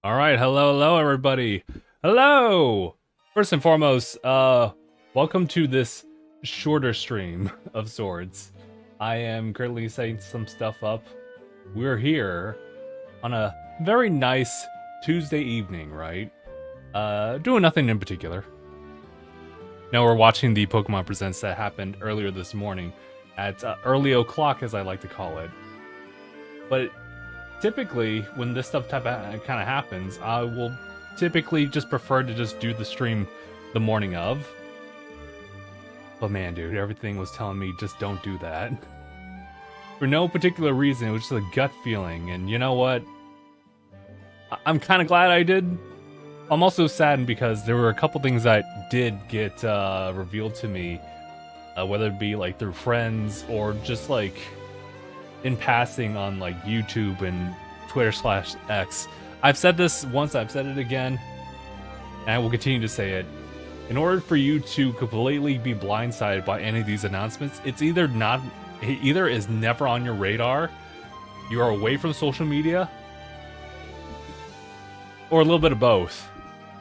All right, hello everybody. Hello. First and foremost, welcome to this shorter stream of sorts. I am currently setting some stuff up. We're here on a very nice Tuesday evening, right? Doing nothing in particular. Now we're watching the Pokemon Presents that happened earlier this morning at early o'clock, as I like to call it. But typically, when this stuff kind of happens, I will typically just prefer to just do the stream the morning of. But man, dude, everything was telling me just don't do that. For no particular reason, it was just a gut feeling, and you know what? I'm kind of glad I did. I'm also saddened because there were a couple things that did get revealed to me, whether it be like through friends or just like in passing on like YouTube and Twitter/X. I've said this once, I've said it again, and I will continue to say it. In order for you to completely be blindsided by any of these announcements, it either is never on your radar, you are away from social media, or a little bit of both.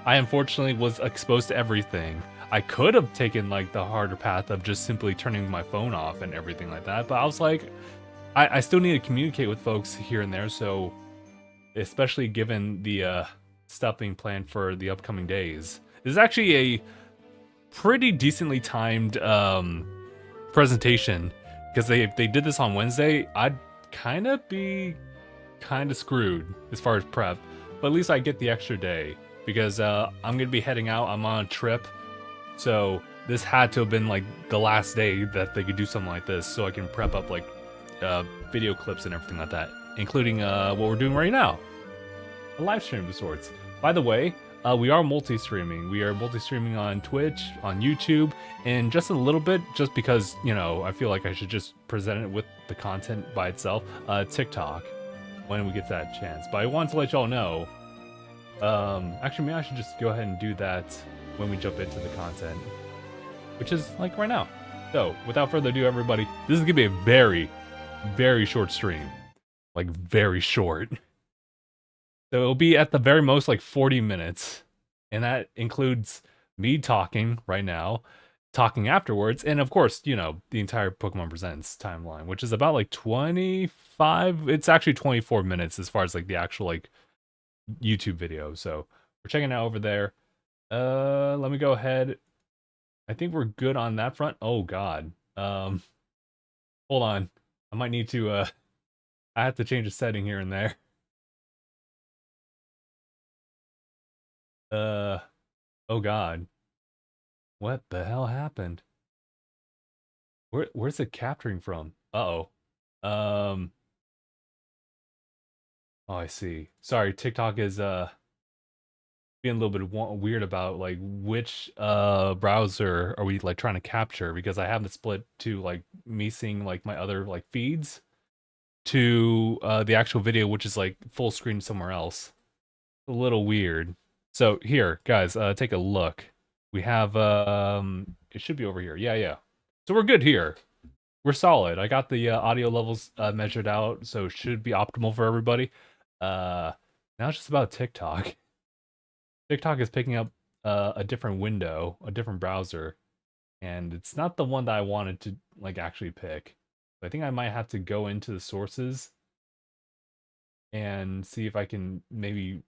I unfortunately was exposed to everything. I could have taken like the harder path of just simply turning my phone off and everything like that, but I was like, I still need to communicate with folks here and there, so especially given the stuff being planned for the upcoming days. This is actually a pretty decently timed presentation, because if they did this on Wednesday, I'd kind of be screwed as far as prep, but at least I get the extra day, because I'm going to be heading out, I'm on a trip, so this had to have been like the last day that they could do something like this, so I can prep up like video clips and everything like that, including what we're doing right now, a live stream of sorts. By the way, we are multi-streaming. We are multi-streaming on Twitch, on YouTube, and just a little bit, just because, you know, I feel like I should just present it with the content by itself, TikTok, when we get that chance. But I wanted to let y'all know, actually, maybe I should just go ahead and do that when we jump into the content, which is like right now. So, without further ado, everybody, this is gonna be a very short stream, like very short. So it'll be at the very most like 40 minutes, and that includes me talking right now, talking afterwards, and of course, you know, the entire Pokemon Presents timeline, which is about like 25, it's actually 24 minutes as far as like the actual like YouTube video. So we're checking out over there. Let me go ahead. I think we're good on that front. Oh god. Hold on. I might need to I have to change a setting here and there. Oh god. What the hell happened? Where's it capturing from? Uh-oh. Um oh, I see. Sorry, TikTok is being a little bit weird about like which browser are we like trying to capture, because I have it split to like me seeing like my other like feeds to the actual video, which is like full screen somewhere else. A little weird. So here, guys, take a look. We have it should be over here. Yeah. So we're good here. We're solid. I got the audio levels measured out, so it should be optimal for everybody. Now it's just about TikTok. TikTok is picking up a different window, a different browser, and it's not the one that I wanted to like actually pick. I think I might have to go into the sources and see if I can maybe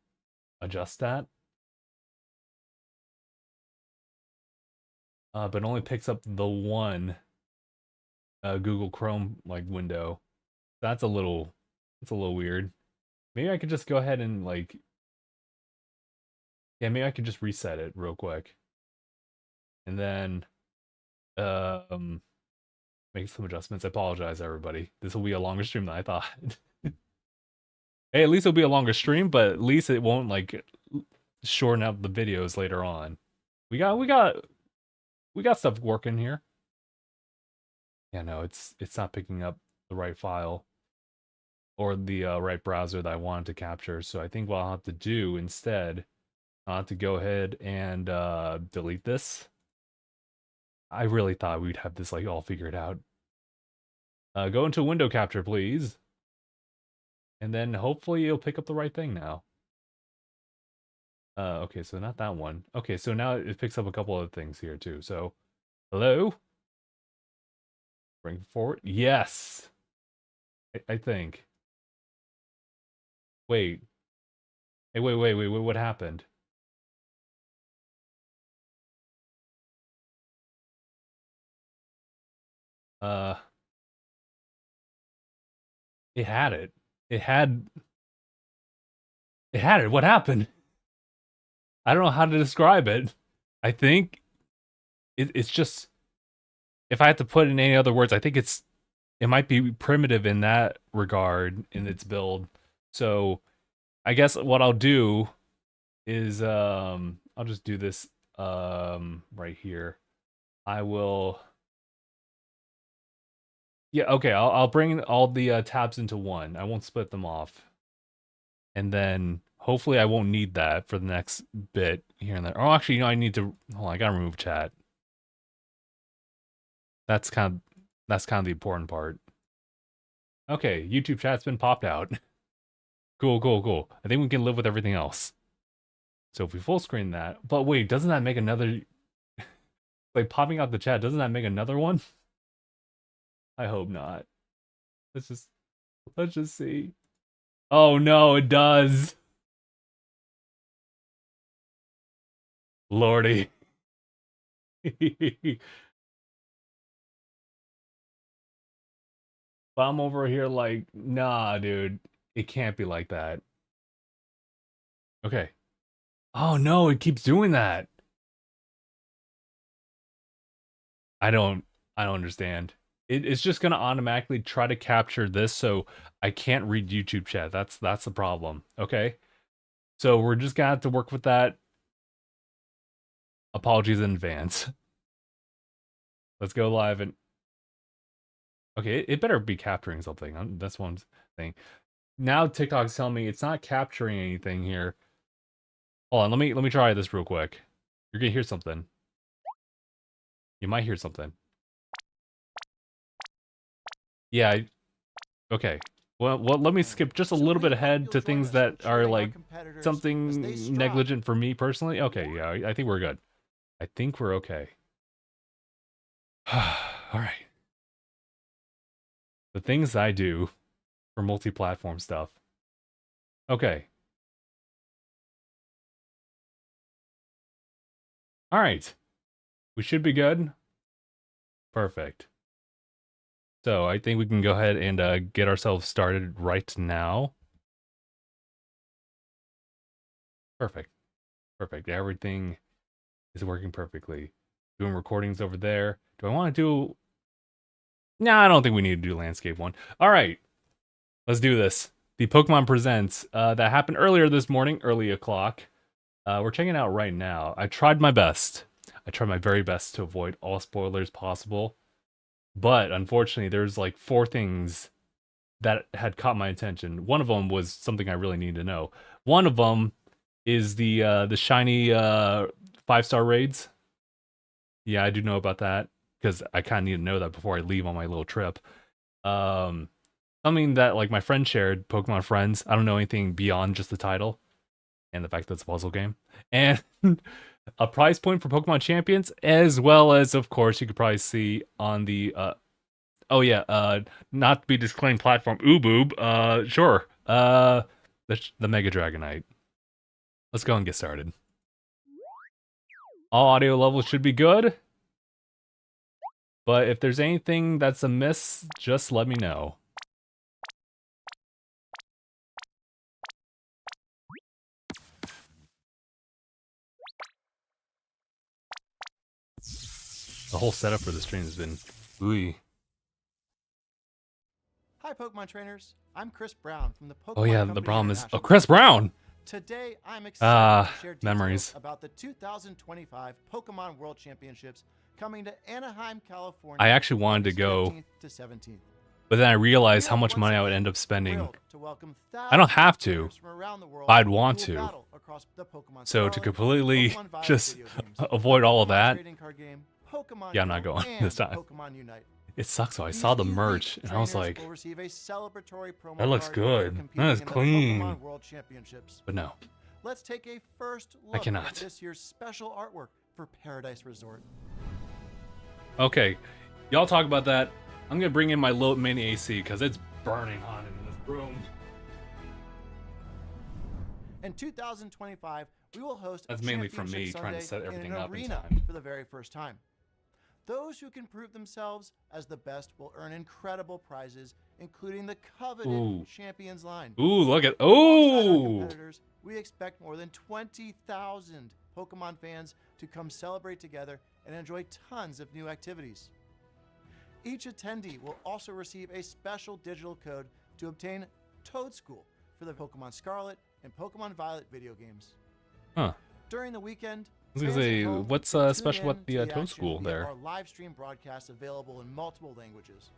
adjust that. But it only picks up the one Google Chrome like window. That's a little weird. Maybe I could just go ahead and like, yeah, maybe I could just reset it real quick, and then make some adjustments. I apologize, everybody. This will be a longer stream than I thought. Hey, at least it'll be a longer stream, but at least it won't like shorten up the videos later on. We got stuff working here. Yeah, no, it's not picking up the right file or the right browser that I wanted to capture. So I think what I'll have to do instead, I'll have to go ahead and delete this. I really thought we'd have this like all figured out. Go into window capture, please. And then hopefully you'll pick up the right thing now. Okay, so not that one. Okay, so now it picks up a couple of things here too. So, hello? Bring forward. Yes. I think. Wait. Hey, wait, what happened? Uh, it had it. It had it had it. What happened? I don't know how to describe it. I think it's just if I had to put it in any other words, I think it might be primitive in that regard in its build. So I guess what I'll do is I'll just do this right here. I will yeah, okay, I'll bring all the tabs into one. I won't split them off. And then hopefully I won't need that for the next bit here and there. Oh, actually, I need to hold on, I gotta remove chat. That's kind of the important part. Okay, YouTube chat's been popped out. Cool. I think we can live with everything else. So if we full screen that, but wait, doesn't that make another like popping out the chat? Doesn't that make another one? I hope not. Let's just see. Oh no, it does. Lordy. But I'm over here like, nah, dude. It can't be like that. Okay. Oh no, it keeps doing that. I don't I don't understand. It's just gonna automatically try to capture this, so I can't read YouTube chat. That's the problem. Okay. So we're just gonna have to work with that. Apologies in advance. Let's go live and okay, it better be capturing something. That's one thing. Now TikTok's telling me it's not capturing anything here. Hold on, let me try this real quick. You're gonna hear something. You might hear something. Yeah, okay. Well, let me skip just a little bit ahead to things that are like something negligent for me personally. Okay, yeah, I think we're good. I think we're okay. All right. The things I do for multi-platform stuff. Okay. All right. We should be good. Perfect. So I think we can go ahead and get ourselves started right now. Perfect. Perfect. Everything is working perfectly. Doing recordings over there. Do I want to do... No, I don't think we need to do landscape one. All right. Let's do this. The Pokemon Presents that happened earlier this morning, early o'clock. We're checking it out right now. I tried my best. I tried my very best to avoid all spoilers possible. But unfortunately, there's like 4 things that had caught my attention. One of them was something I really need to know. One of them is the shiny 5-star raids. Yeah, I do know about that because I kind of need to know that before I leave on my little trip. Something that like my friend shared, Pokemon Friends. I don't know anything beyond just the title and the fact that it's a puzzle game. And a prize point for Pokemon Champions, as well as, of course, you could probably see on the oh yeah, not to be disclaimed platform, Uboob, sure. The Mega Dragonite. Let's go and get started. All audio levels should be good. But if there's anything that's amiss, just let me know. The whole setup for the stream has been ooey. Hi, Pokemon trainers. I'm Chris Brown from the Pokemon Oh yeah, Company the problem is International. Chris Brown. Today, I'm excited to share details memories. about the 2025 Pokemon World Championships coming to Anaheim, California. I actually wanted to go, but then I realized how much money I would end up spending. I don't have to, but I'd want to. So to completely just avoid all of that, yeah, I'm not going this time. It sucks though. I saw the merch and I was like, that looks good. That is clean. But no. let's take a first look cannot. at this year's special artwork for Paradise Resort. Okay, y'all talk about that. I'm gonna bring in my little mini AC because it's burning hot in this room. In 2025, we will host That's a mainly from me championship trying to Sunday set everything in an up in arena time. for the very first time. Those who can prove themselves as the best will earn incredible prizes, including the coveted Ooh. Champions line. Ooh, look at Alongside our ooh. competitors, we expect more than 20,000 Pokemon fans to come celebrate together and enjoy tons of new activities. Each attendee will also receive a special digital code to obtain Toad School for the Pokemon Scarlet and Pokemon Violet video games. Huh. During the weekend, I was gonna fans at say, home what's can tune special in about the to Toad action School via there? Our live stream broadcasts available in multiple languages.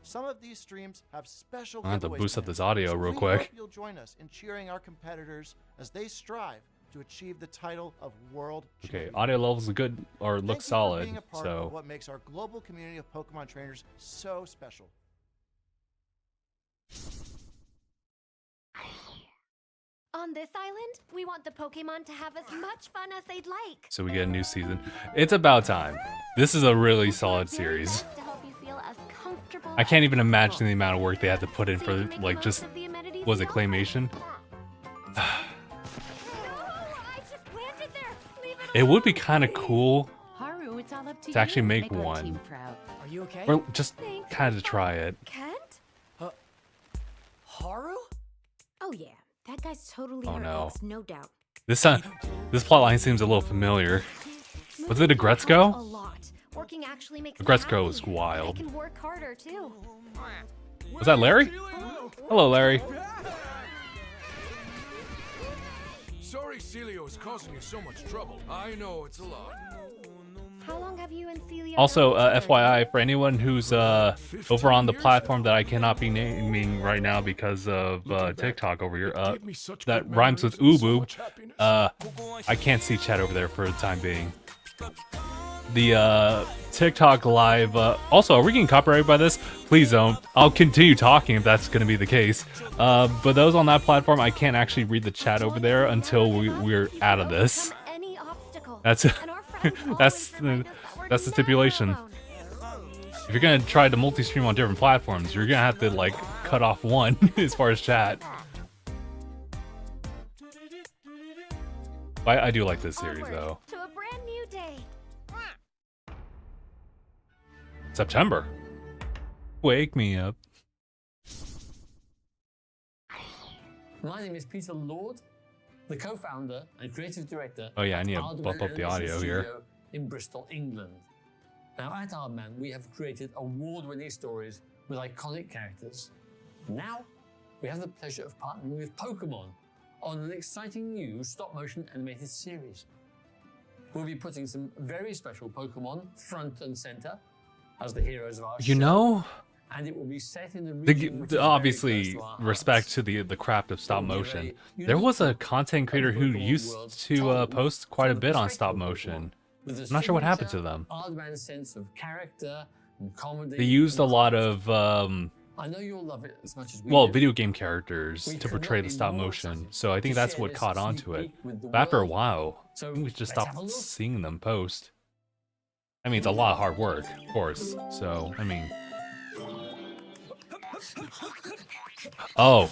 Some of these streams have special I'll have to giveaways boost up planned, this audio so real we quick. hope you'll join us in cheering our competitors as they strive to achieve the title of World Okay, Champion. audio levels are good or Thank look you for solid. being a part of So what makes our global community of Pokemon trainers so special. On this island, we want the Pokemon to have as much fun as they'd like. we get a new season. It's about time. This is a really solid We'll do our series. best to help you feel as comfortable I can't even as imagine the possible. amount of work they had to put in So for you can make the like most just of the amenities was you it know. claymation? Oh, I just planted there. Leave It would be alone, kind of please. cool Haru, it's all up to to actually you. make our one. team proud. Are you okay? Or just Thanks, kind of try it. Kent? Haru? Oh yeah, that guy's totally Oh, our no. ex, no doubt. This plotline seems a little familiar. Was it a Moving helps Gretzko? A lot. Working actually makes me Gretzko is happy. wild. I can work harder too. Was that Larry? Hello, Larry. Sorry Celio is causing you so much trouble. I know it's a lot. How long have you and Celia Also, known each other? FYI, for anyone who's over on the platform that I cannot be naming right now because of TikTok over here, It gave me such that good rhymes with memories and so Ubu. much happiness. I can't see chat over there for the time being. The TikTok live. Also, are we getting copyrighted by this? Please don't. I'll continue talking if that's going to be the case. But those on that platform, I can't actually read the chat over there until we're out of this. Overcome any obstacle. That's And our friends that's always remind us that we're that's the never stipulation. alone. If you're gonna try to multi-stream on different platforms, you're gonna have to like cut off one as far as chat. But I do like this series Onward though. to a brand new day. September. Wake me up. My name is Peter Lord, the co-founder and creative director. Oh yeah, I need to of bump Aardman up the Animation audio here. Studio in Bristol, England. Now at Aardman, we have created award-winning stories with iconic characters. Now, we have the pleasure of partnering with Pokémon on an exciting new stop-motion animated series. We'll be putting some very special Pokémon front and center as the heroes of our You show, know, and it will be set in the region which is very obviously close to our respect hearts. to the craft of stop It will be motion. very There was a unique content creator who Pokemon used world to told post quite a from the bit on perspective stop of Pokemon, motion. with a I'm not sure what happened to signature them. Aardman sense of character and comedy. They used a and lot concept. of I know you'll love it as much as we well, do. video game characters We to could portray not the be stop more motion. excited So I think to that's share what this caught sneak onto it. peek with the But after a world. while, So we just let's stopped have a look. seeing them post. I mean, it's a lot of hard work, of course. So, I mean... Oh.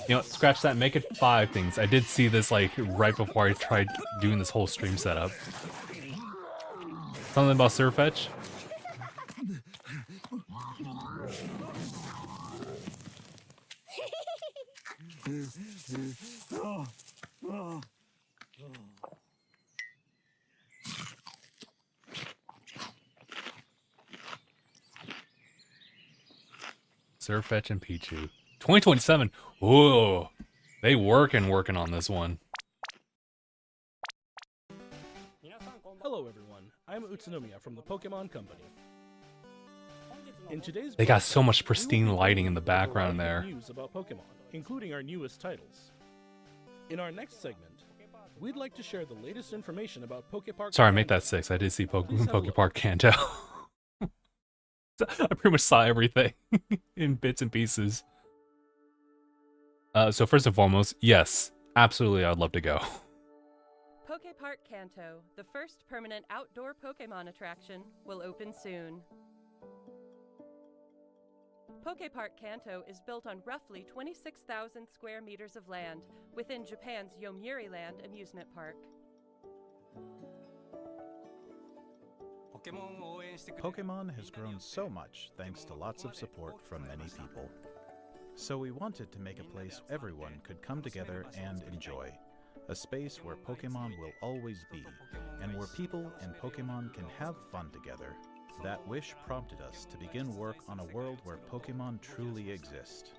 You know, scratch that, make it 5 things. I did see this, like, right before I tried doing this whole stream setup. Something about Surfetch? Surfetch and Pichu. 2027. Whoa. They working on this one. Hello everyone, I'm Utsunomiya from the Pokemon Company. In today's They got so much broadcast, we will pristine be lighting in bringing the you a background variety of there. News about Pokemon, including our newest titles. In our next segment, we'd like to share the latest information about Pokepark. Sorry, I made that Kanto. 6. I did see Please have a look. Pokepark Kanto. I pretty much saw everything in bits and pieces. So first and foremost, yes, absolutely, I'd love to go. Poke Park Kanto, the first permanent outdoor Pokemon attraction, will open soon. Poke Park Kanto is built on roughly 26,000 square meters of land within Japan's Yomiuri Land amusement park. Pokemon has grown so much thanks to lots of support from many people. So we wanted to make a place everyone could come together and enjoy. A space where Pokemon will always be, and where people and Pokemon can have fun together. That wish prompted us to begin work on a world where Pokemon truly exist.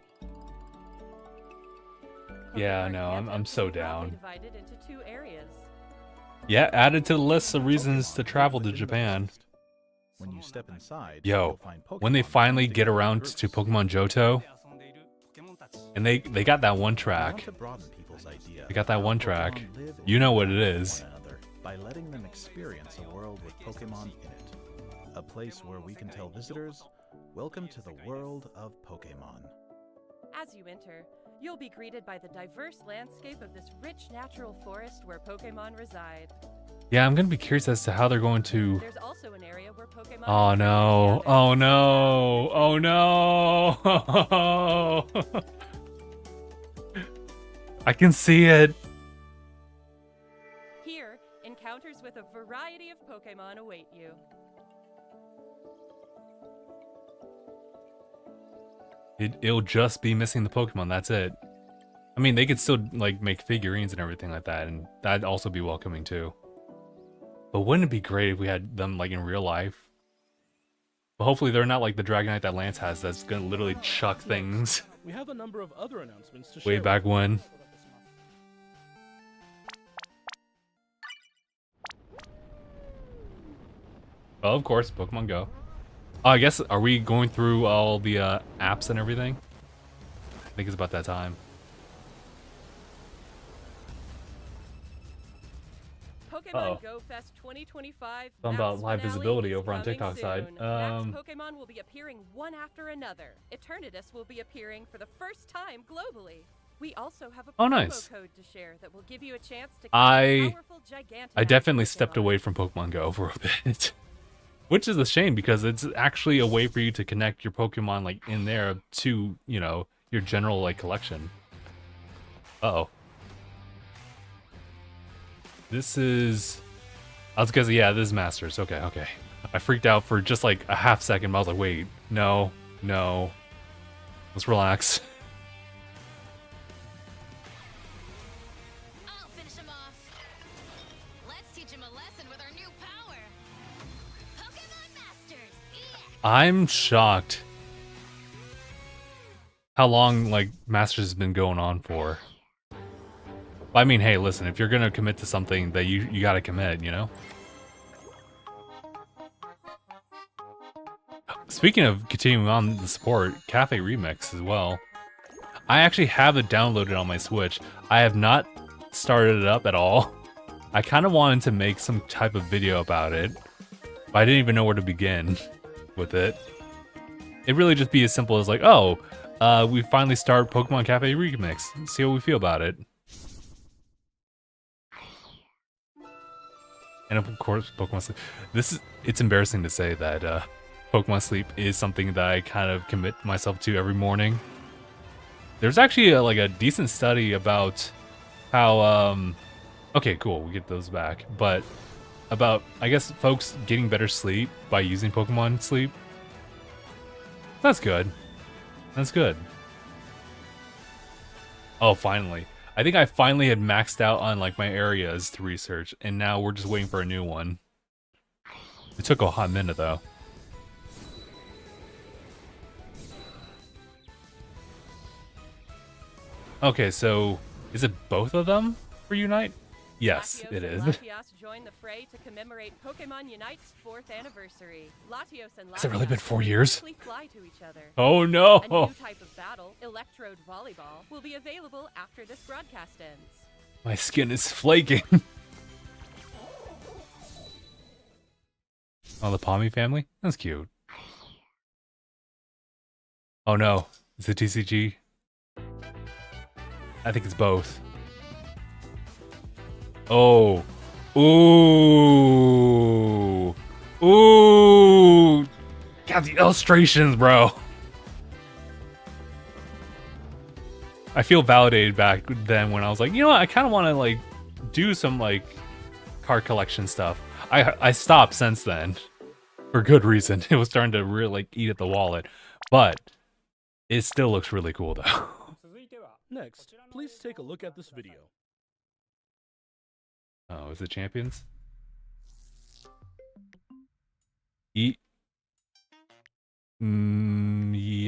Yeah, no, I'm so down. Divided into 2 areas. Yeah, added to the list of reasons to travel to Japan. When you step inside, Yo, you'll find when they Pokemon finally come get together in around groups. to Pokemon Johto, and they got that one We want track. to broaden people's idea They got that of how one track. Pokemon live and You know what it interact with is. one another by letting them experience a world with Pokemon in it. A place where we can tell visitors, welcome to the world of Pokemon. As you enter, you'll be greeted by the diverse landscape of this rich natural forest where Pokemon reside. Yeah, I'm gonna be curious as to how they're going to. There's also an area where Pokemon Oh no! Oh no! Oh no! I can see it. Here, encounters with a variety of Pokemon await you. It'll just be missing the Pokemon. That's it. I mean, they could still like make figurines and everything like that, and that'd also be welcoming too. But wouldn't it be great if we had them like in real life? But hopefully they're not like the Dragonite that Lance has that's gonna literally chuck things We have a number of other announcements to way share. back when. Oh, of course, Pokemon Go. Oh, I guess, are we going through all the apps and everything? I think it's about that time. Pokemon Uh-oh. Go Fest 2025. Something about Max live finale visibility is over on coming TikTok side. soon. Max Pokemon will be appearing one after another. Eternatus will be appearing for the first time globally. We also have a Oh, promo nice. code to share that will give you a chance to catch I a powerful Gigantamax definitely stepped Pokemon. away from Pokemon Go for a bit. Which is a shame because it's actually a way for you to connect your Pokemon like in there to, you know, your general like collection. Uh-oh. This is... I was gonna say, yeah, this is Masters. Okay, okay. I freaked out for just like a half second, but I was like, wait, no, no. Let's relax. I'll finish him off. Let's teach him a lesson with our new power. Pokemon Masters. Yeah. I'm shocked how long like Masters has been going on for. I mean, hey, listen, if you're gonna commit to something, that you gotta commit, you know? Speaking of continuing on the support, Cafe Remix as well. I actually have it downloaded on my Switch. I have not started it up at all. I kind of wanted to make some type of video about it, but I didn't even know where to begin with it. It'd really just be as simple as like, oh, we finally started Pokemon Cafe Remix. See how we feel about it. And of course, Pokemon Sleep. It's embarrassing to say that Pokemon Sleep is something that I kind of commit myself to every morning. There's actually like a decent study about how, okay, cool, we get those back. But about, I guess, folks getting better sleep by using Pokemon Sleep. That's good. That's good. Oh, finally. I think I finally had maxed out on like my areas to research, and now we're just waiting for a new one. It took a hot minute though. Okay, so is it both of them for Unite? Yes, Latios it and is. Latias join the fray to commemorate Pokemon Unite's 4th anniversary. Latios and Has it really been Latias 4 will years? quickly fly to each other. Oh no! A new type of battle, Electrode Volleyball, will be available after this broadcast ends. My skin is flaking. Oh, the Palmy family? That's cute. Oh no, is it TCG? I think it's both. Oh. Ooh. Ooh. God, the illustrations, bro. I feel validated back then when I was like, you know what? I kind of want to like do some like card collection stuff. I stopped since then for good reason. It was starting to really like eat at the wallet, but it still looks really cool though. Next, please take a look at this video. Oh, is it Champions? Yeah,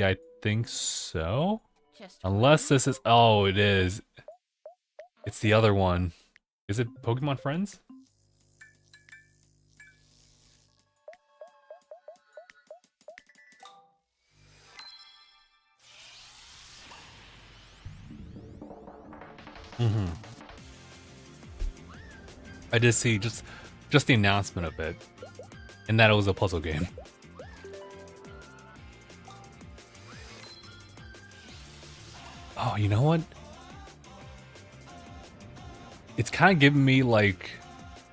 I think so. Unless this is... Oh, it is. It's the other one. Is it Pokemon Friends? Mm-hmm. I did see just the announcement of it, and that it was a puzzle game. Oh, you know what? It's kind of giving me like,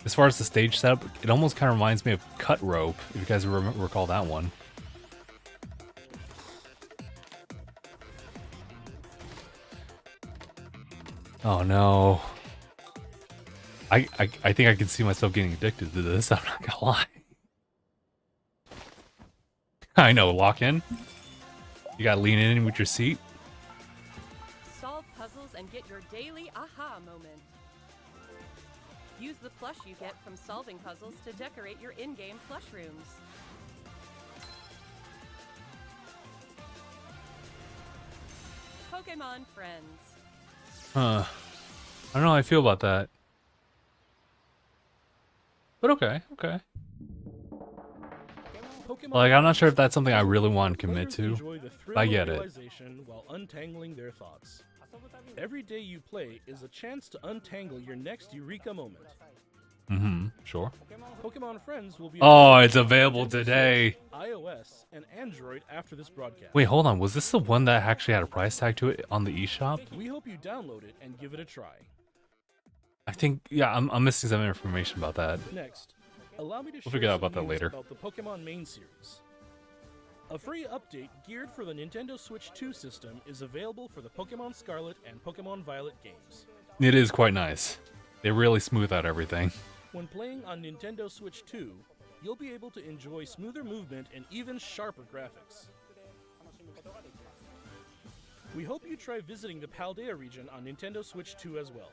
as far as the stage setup, it almost kind of reminds me of Cut Rope, if you guys recall that one. Oh no. I think I can see myself getting addicted to this, I'm not gonna lie. I know, lock in. You gotta lean in with your seat. Solve puzzles and get your daily aha moment. Use the plush you get from solving puzzles to decorate your in-game plush rooms. Pokémon Friends. Huh. I don't know how I feel about that. But okay, okay. Like, I'm not sure if that's something I really want to commit to. But I get it. While untangling their thoughts. Every day you play is a chance to untangle your next eureka moment. Mm-hmm, sure. Pokemon Friends will be it's available today. iOS and Android after this broadcast. Wait, hold on. Was this the one that actually had a price tag to it on the eShop? We hope you download it and give it a try. I think, yeah, I'm missing some information about that. Next, allow me to We'll figure out about that news later. About the Pokemon main series. A free update geared for the Nintendo Switch 2 system is available for the Pokemon Scarlet and Pokemon Violet games. It is quite nice. They really smooth out everything. When playing on Nintendo Switch 2, you'll be able to enjoy smoother movement and even sharper graphics. We hope you try visiting the Paldea region on Nintendo Switch 2 as well.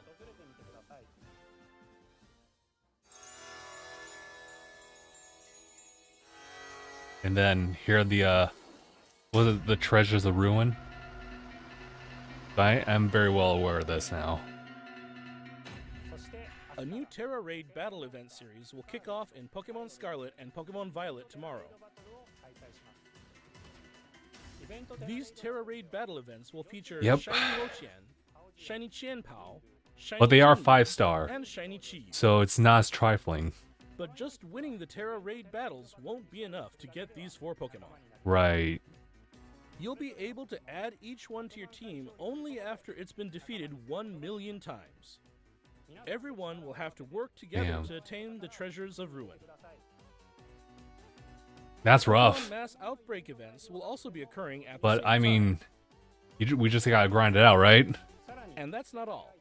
And then here are the was it the Treasures of Ruin? I am very well aware of this now. A new Terra Raid battle event series will kick off in Pokemon Scarlet and Pokemon Violet tomorrow. These Terra Raid battle events will feature Shiny Rochian, Shiny Qianpao, Shiny But they are Chunli, 5-star, and Shiny Chi. so it's not as trifling. But just winning the Terra Raid battles won't be enough to get these 4 Pokemon. Right. You'll be able to add each one to your team only after it's been defeated 1 million times. Everyone will have to work together to attain the Treasures of Ruin. That's rough. Pokemon mass outbreak events will also be occurring at the But same I time. mean, we just gotta grind it out, right? And that's not all.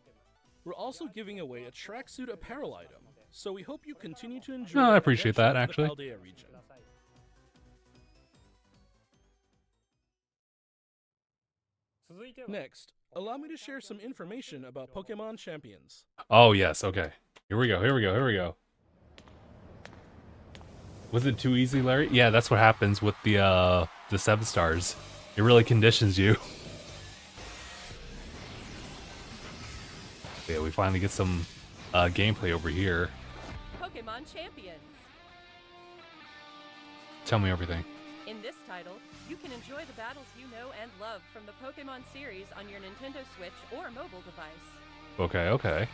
We're also giving away a tracksuit apparel item, so we hope you continue to enjoy. No, I appreciate that, adventure to actually. the Paldea region. Next, allow me to share some information about Pokemon Champions. Oh yes, okay. Here we go. Was it too easy, Larry? Yeah, that's what happens with the 7 stars. It really conditions you. Yeah, we finally get some gameplay over here. Pokemon Champions. Tell me everything. In this title, you can enjoy the battles you know and love from the Pokemon series on your Nintendo Switch or mobile device. Okay.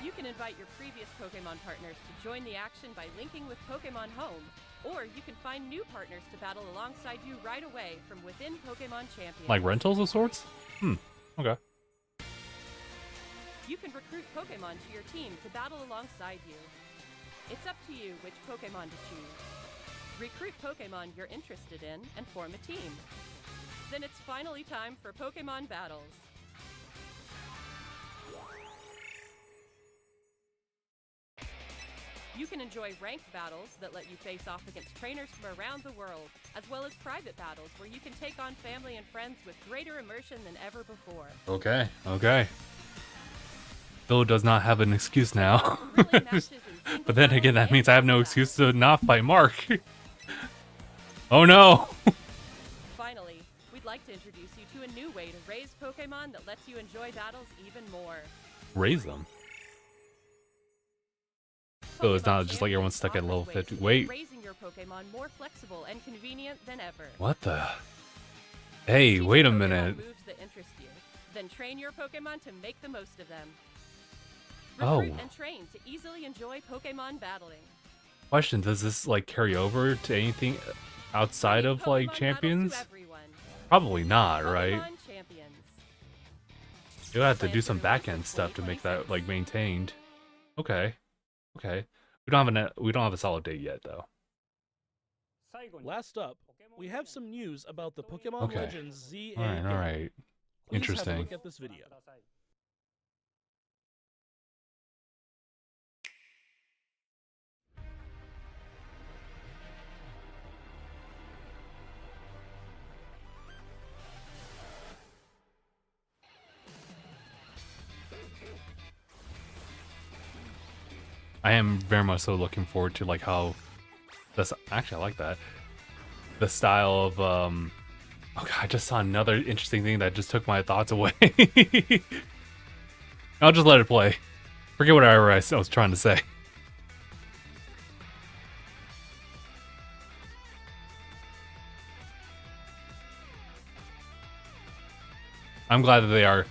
You can invite your previous Pokemon partners to join the action by linking with Pokemon Home, or you can find new partners to battle alongside you right away from within Pokemon Champions. Like rentals of sorts? Okay. You can recruit Pokémon to your team to battle alongside you. It's up to you which Pokémon to choose. Recruit Pokémon you're interested in and form a team. Then it's finally time for Pokémon battles. You can enjoy ranked battles that let you face off against trainers from around the world, as well as private battles where you can take on family and friends with greater immersion than ever before. Okay, okay. Phil does not have an excuse now. But then again, that means I have no excuse to not fight Mark. Oh no! Finally, we'd like to introduce you to a new way to raise Pokémon that lets you enjoy battles even more. Raise them? So it's not just like everyone's stuck at level 50. Wait. Raising your Pokémon more flexible and convenient than ever. What the? Hey, wait a minute. Moves that interest you. Then train your Pokémon to make the most of them. Oh. Recruit and train to easily enjoy Pokémon battling. Question, does this like carry over to anything outside of like champions? Probably not, right? You'll have to do some back-end stuff to make that like maintained. Okay. Okay. We don't have a solid date yet though. Last up, we have some news about the Pokémon Legends ZA game. All right. Interesting. Please have a look at this video. I am very much so looking forward to like how this actually I like that. The style of oh god, I just saw another interesting thing that just took my thoughts away. I'll just let it play. Forget whatever I was trying to say. I'm glad that they are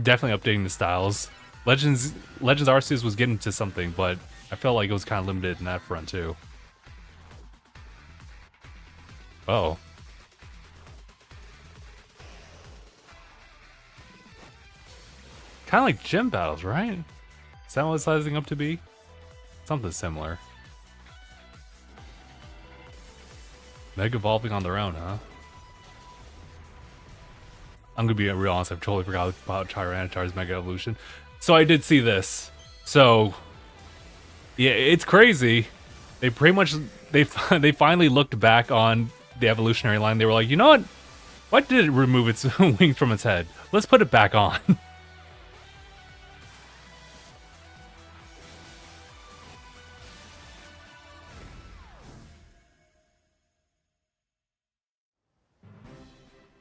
definitely updating the styles. Legends Arceus was getting to something, but I felt like it was kind of limited in that front too. Oh. Kind of like gym battles, right? Is that what it's sizing up to be? Something similar. Mega evolving on their own, huh? I'm gonna be real honest, I've totally forgot about Tyranitar's Mega Evolution. So I did see this. So yeah, it's crazy. They pretty much they finally looked back on the evolutionary line. They were like, you know what? Why did it remove its wings from its head? Let's put it back on.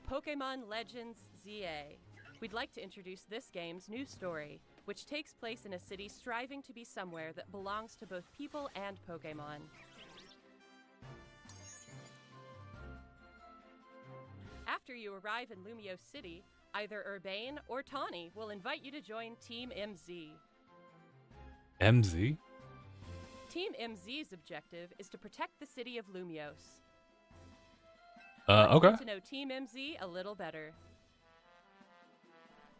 Pokémon Legends ZA. We'd like to introduce this game's new story, which takes place in a city striving to be somewhere that belongs to both people and Pokémon. After you arrive in Lumio City, either Urbane or Tawny will invite you to join Team MZ. MZ? Team MZ's objective is to protect the city of Lumios. Okay. To know Team MZ a little better.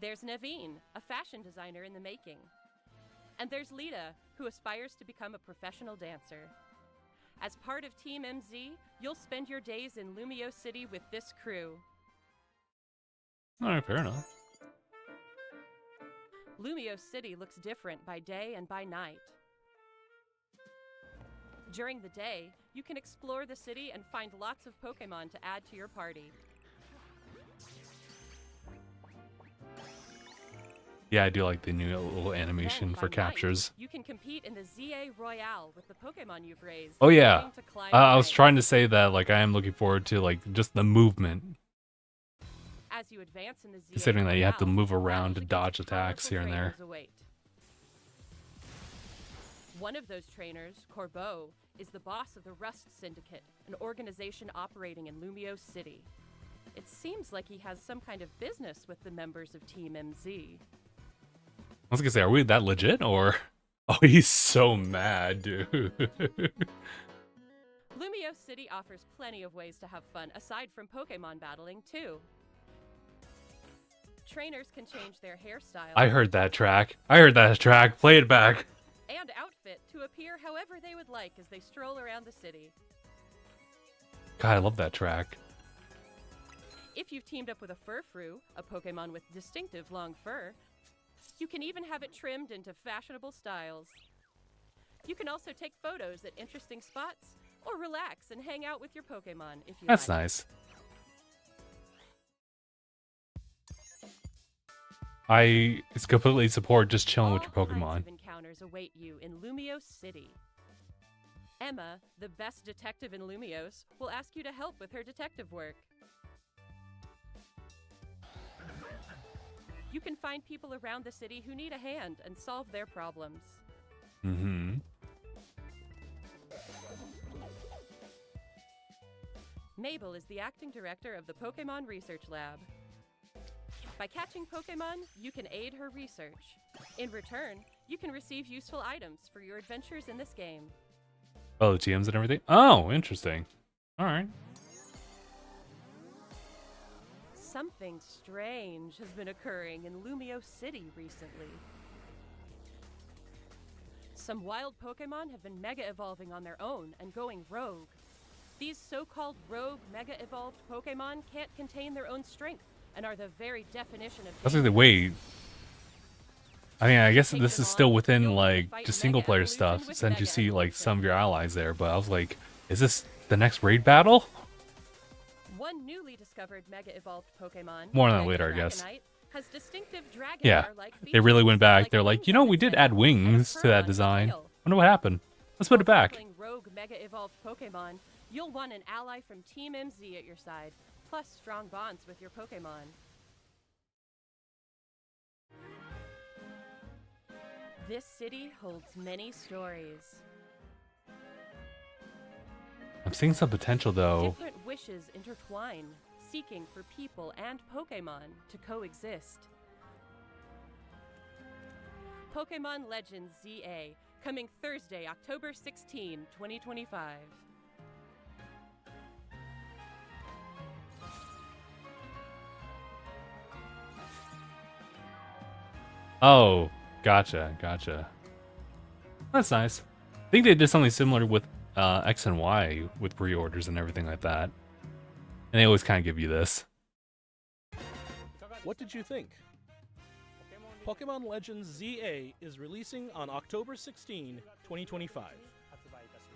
There's Naveen, a fashion designer in the making. And there's Lita, who aspires to become a professional dancer. As part of Team MZ, you'll spend your days in Lumio City with this crew. Alright, fair enough. Lumio City looks different by day and by night. During the day, you can explore the city and find lots of Pokémon to add to your party. Yeah, I do like the new little animation Then, for by captures. Night, you can compete in the ZA Royale with the Pokémon you've raised. Oh yeah, to climb I was heights. trying to say that like I am looking forward to like just the movement. As you advance in the ZA Considering that you have to Royale, move around to battles dodge against attacks powerful here and there. trainers await. One of those trainers, Corbeau, is the boss of the Rust Syndicate, an organization operating in Lumio City. It seems like he has some kind of business with the members of Team MZ. I was gonna say, are we that legit or? Oh, he's so mad, dude. Lumio City offers plenty of ways to have fun aside from Pokémon battling, too. Trainers can change their hairstyle. I heard that track. I heard that track. Play it back. And outfit to appear however they would like as they stroll around the city. God, I love that track. If you've teamed up with a Furfrou, a Pokemon with distinctive long fur, you can even have it trimmed into fashionable styles. You can also take photos at interesting spots or relax and hang out with your Pokemon if you That's like. nice. I completely support just chilling with your All kinds Pokemon. of encounters await you in Lumiose City. Emma, the best detective in Lumiose, will ask you to help with her detective work. You can find people around the city who need a hand and solve their problems. Mm-hmm. Mabel is the acting director of the Pokemon Research Lab. By catching Pokemon, you can aid her research. In return, you can receive useful items for your adventures in this game. Oh, the TMs and everything? Oh, interesting. All right. Something strange has been occurring in Lumiose City recently. Some wild Pokemon have been mega evolving on their own and going rogue. These so-called rogue mega evolved Pokemon can't contain their own strength and are the very definition of I was gonna wait. I mean, I guess Take this them is still on, within you'll need to like fight just Mega single player Evolution stuff with since you Mega see like Evolution. some of your allies there, but I was like, is this the next raid battle? One newly discovered mega evolved Pokemon, More on that Mega later, I guess. Dragonite, has distinctive dragon Yeah, hair-like they really features, went back. They're wings like, you know, on we its did head add and a wings to fur on that its design. tail. Wonder what happened. Let's put it back. Tackling rogue mega evolved Pokemon, you'll want an ally from Team MZ at your side, plus strong bonds with your Pokemon. This city holds many stories. I'm seeing some potential though. Different wishes intertwine, seeking for people and Pokemon to coexist. Pokemon Legends ZA, coming Thursday, October 16, 2025. Oh, gotcha. That's nice. I think they did something similar with X and Y with pre-orders and everything like that. And they always kind of give you this. What did you think? Pokemon Legends ZA is releasing on October 16, 2025.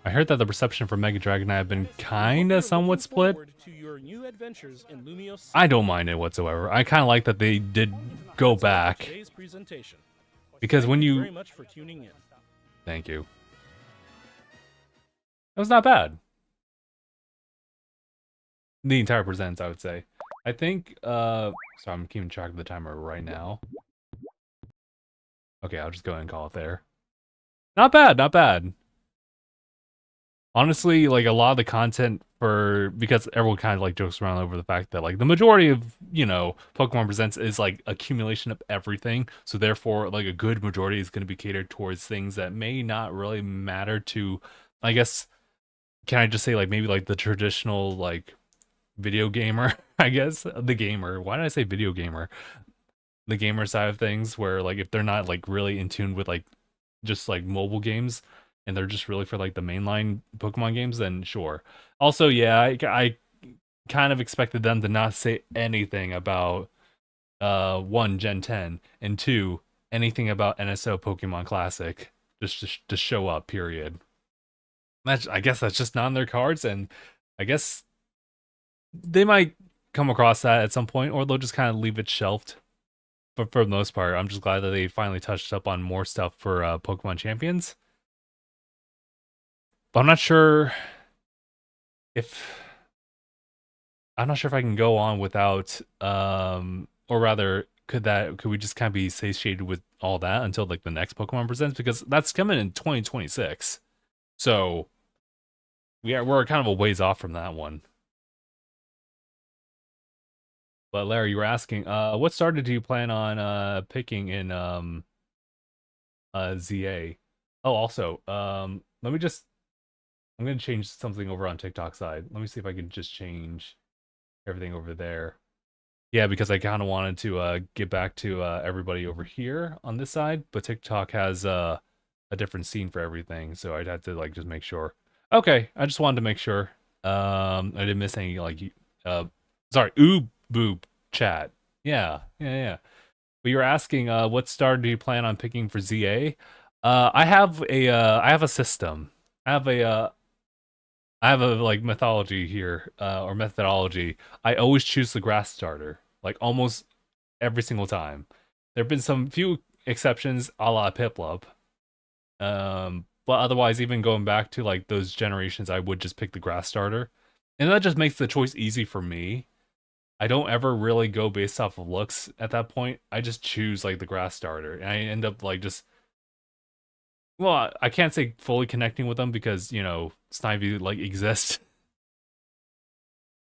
I heard that the reception for Mega Dragonite have been kind of somewhat split. To your new adventures in Lumiose City. I don't mind it whatsoever. I kind of like that they did go back. Today's presentation. Because when Thank you you... very much for tuning in. Thank you. That was not bad. The entire presents, I would say. I think, sorry, I'm keeping track of the timer right now. Okay, I'll just go ahead and call it there. Not bad. Honestly, like a lot of the content because everyone kind of like jokes around over the fact that like the majority of, you know, Pokemon Presents is like accumulation of everything. So therefore, like a good majority is going to be catered towards things that may not really matter to, I guess, can I just say like maybe like the traditional like video gamer, I guess, the gamer. Why did I say video gamer? The gamer side of things, where like if they're not like really in tune with like just like mobile games and they're just really for like the mainline Pokemon games, then sure. Also, yeah, I kind of expected them to not say anything about 1 Gen 10 and 2 anything about NSO Pokemon Classic just to show up, period. I guess that's just not in their cards, and I guess they might come across that at some point, or they'll just kind of leave it shelved. But for the most part, I'm just glad that they finally touched up on more stuff for Pokemon Champions. But I'm not sure if I can go on without, or rather, could we just kind of be satiated with all that until like the next Pokemon Presents, because that's coming in 2026. So we're kind of a ways off from that one. But Larry, you were asking, what starter do you plan on picking in ZA? Oh, also, I'm gonna change something over on TikTok side. Let me see if I can just change everything over there. Yeah, because I kind of wanted to get back to everybody over here on this side, but TikTok has a different scene for everything, so I'd have to like just make sure. Okay, I just wanted to make sure. I didn't miss any like uh sorry, ooh boob chat. Yeah. But you're asking what star do you plan on picking for ZA? I have a system. I have a like mythology here or methodology. I always choose the grass starter, like almost every single time. There've been some few exceptions, a la Piplup. But otherwise, even going back to like those generations, I would just pick the grass starter, and that just makes the choice easy for me. I don't ever really go based off of looks at that point. I just choose like the grass starter, and I end up like just. Well, I can't say fully connecting with them because Snivy like exists.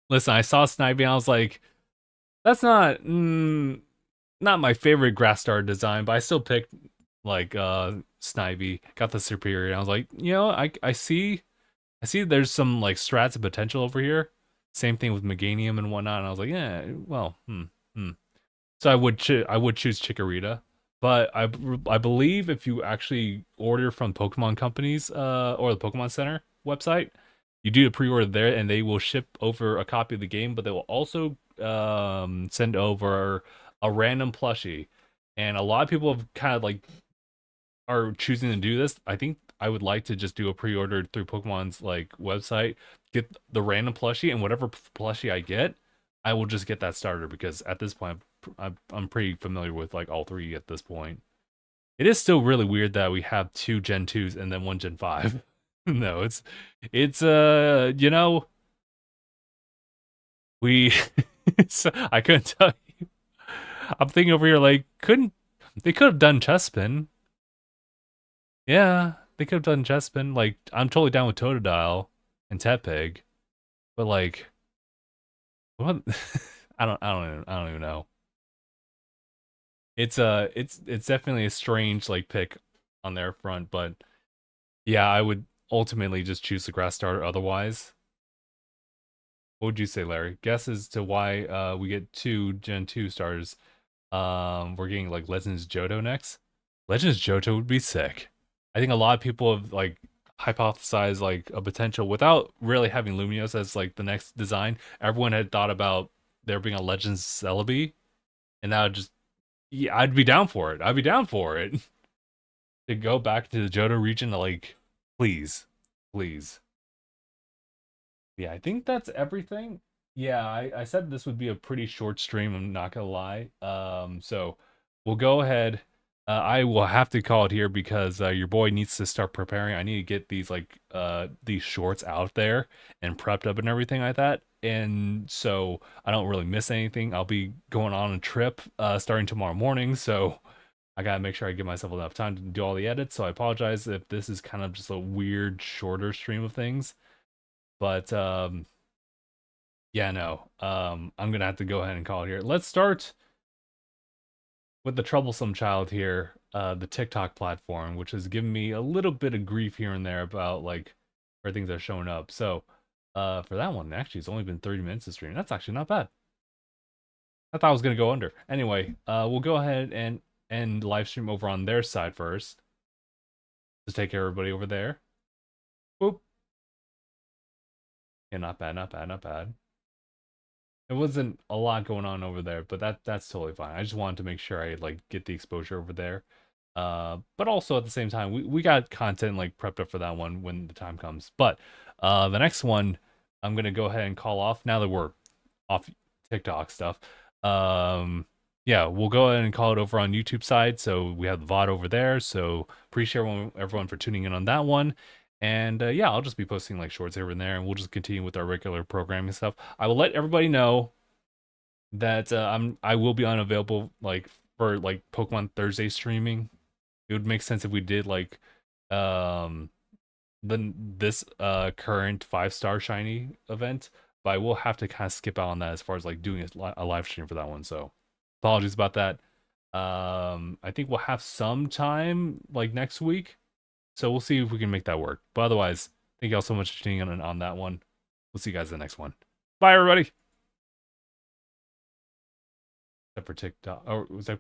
Listen, I saw Snivy and I was like, that's not my favorite grass starter design, but I still picked like Snivy, got the superior, and I was like, I see there's some like strats of potential over here. Same thing with Meganium and whatnot, and I was like, yeah, well, So I would choose Chikorita, but I believe if you actually order from Pokemon companies or the Pokemon Center website, you do a pre-order there, and they will ship over a copy of the game, but they will also send over a random plushie. And a lot of people have kind of like are choosing to do this. I think I would like to just do a pre-order through Pokemon's like website, get the random plushie, and whatever plushie I get, I will just get that starter because at this point I'm pretty familiar with like all three at this point. It is still really weird that we have 2 Gen 2s and then 1 Gen 5. No, it's we I couldn't tell you. I'm thinking over here like they could have done Chespin. Yeah, they could have done Chespin. Like I'm totally down with Totodile and Tepig. But like what I don't even know. It's definitely a strange like pick on their front, but yeah, I would ultimately just choose the grass starter otherwise. What would you say, Larry? Guess as to why we get 2 Gen 2 starters. We're getting like Legends Johto next. Legends Johto would be sick. I think a lot of people have like hypothesized like a potential without really having Lumiose as like the next design. Everyone had thought about there being a Legends Celebi, and that would just yeah, I'd be down for it. I'd be down for it. To go back to the Johto region to like please. Yeah, I think that's everything. Yeah, I said this would be a pretty short stream, I'm not gonna lie. So we'll go ahead. I will have to call it here because your boy needs to start preparing. I need to get these like these shorts out there and prepped up and everything like that. And so I don't really miss anything. I'll be going on a trip starting tomorrow morning, so I gotta make sure I give myself enough time to do all the edits. So I apologize if this is kind of just a weird, shorter stream of things. But yeah, no. I'm gonna have to go ahead and call it here. Let's start with the troublesome child here, the TikTok platform, which has given me a little bit of grief here and there about like where things are showing up. So for that one, actually, it's only been 30 minutes to stream. That's actually not bad. I thought I was gonna go under. Anyway, we'll go ahead and end live stream over on their side first. Just take care of everybody over there. Boop. Yeah, not bad. It wasn't a lot going on over there, but that's totally fine. I just wanted to make sure I like get the exposure over there. But also at the same time, we got content like prepped up for that one when the time comes. But the next one, I'm gonna go ahead and call off now that we're off TikTok stuff. Yeah, we'll go ahead and call it over on YouTube side. So we have the VOD over there. So appreciate everyone for tuning in on that one. And yeah, I'll just be posting like shorts here and there, and we'll just continue with our regular programming stuff. I will let everybody know that I will be unavailable like for like Pokemon Thursday streaming. It would make sense if we did like this current 5-star shiny event, but I will have to kind of skip out on that as far as like doing a live stream for that one. So apologies about that. I think we'll have some time like next week. So we'll see if we can make that work. But otherwise, thank you all so much for tuning in on that one. We'll see you guys in the next one. Bye, everybody. Except for TikTok. Or was that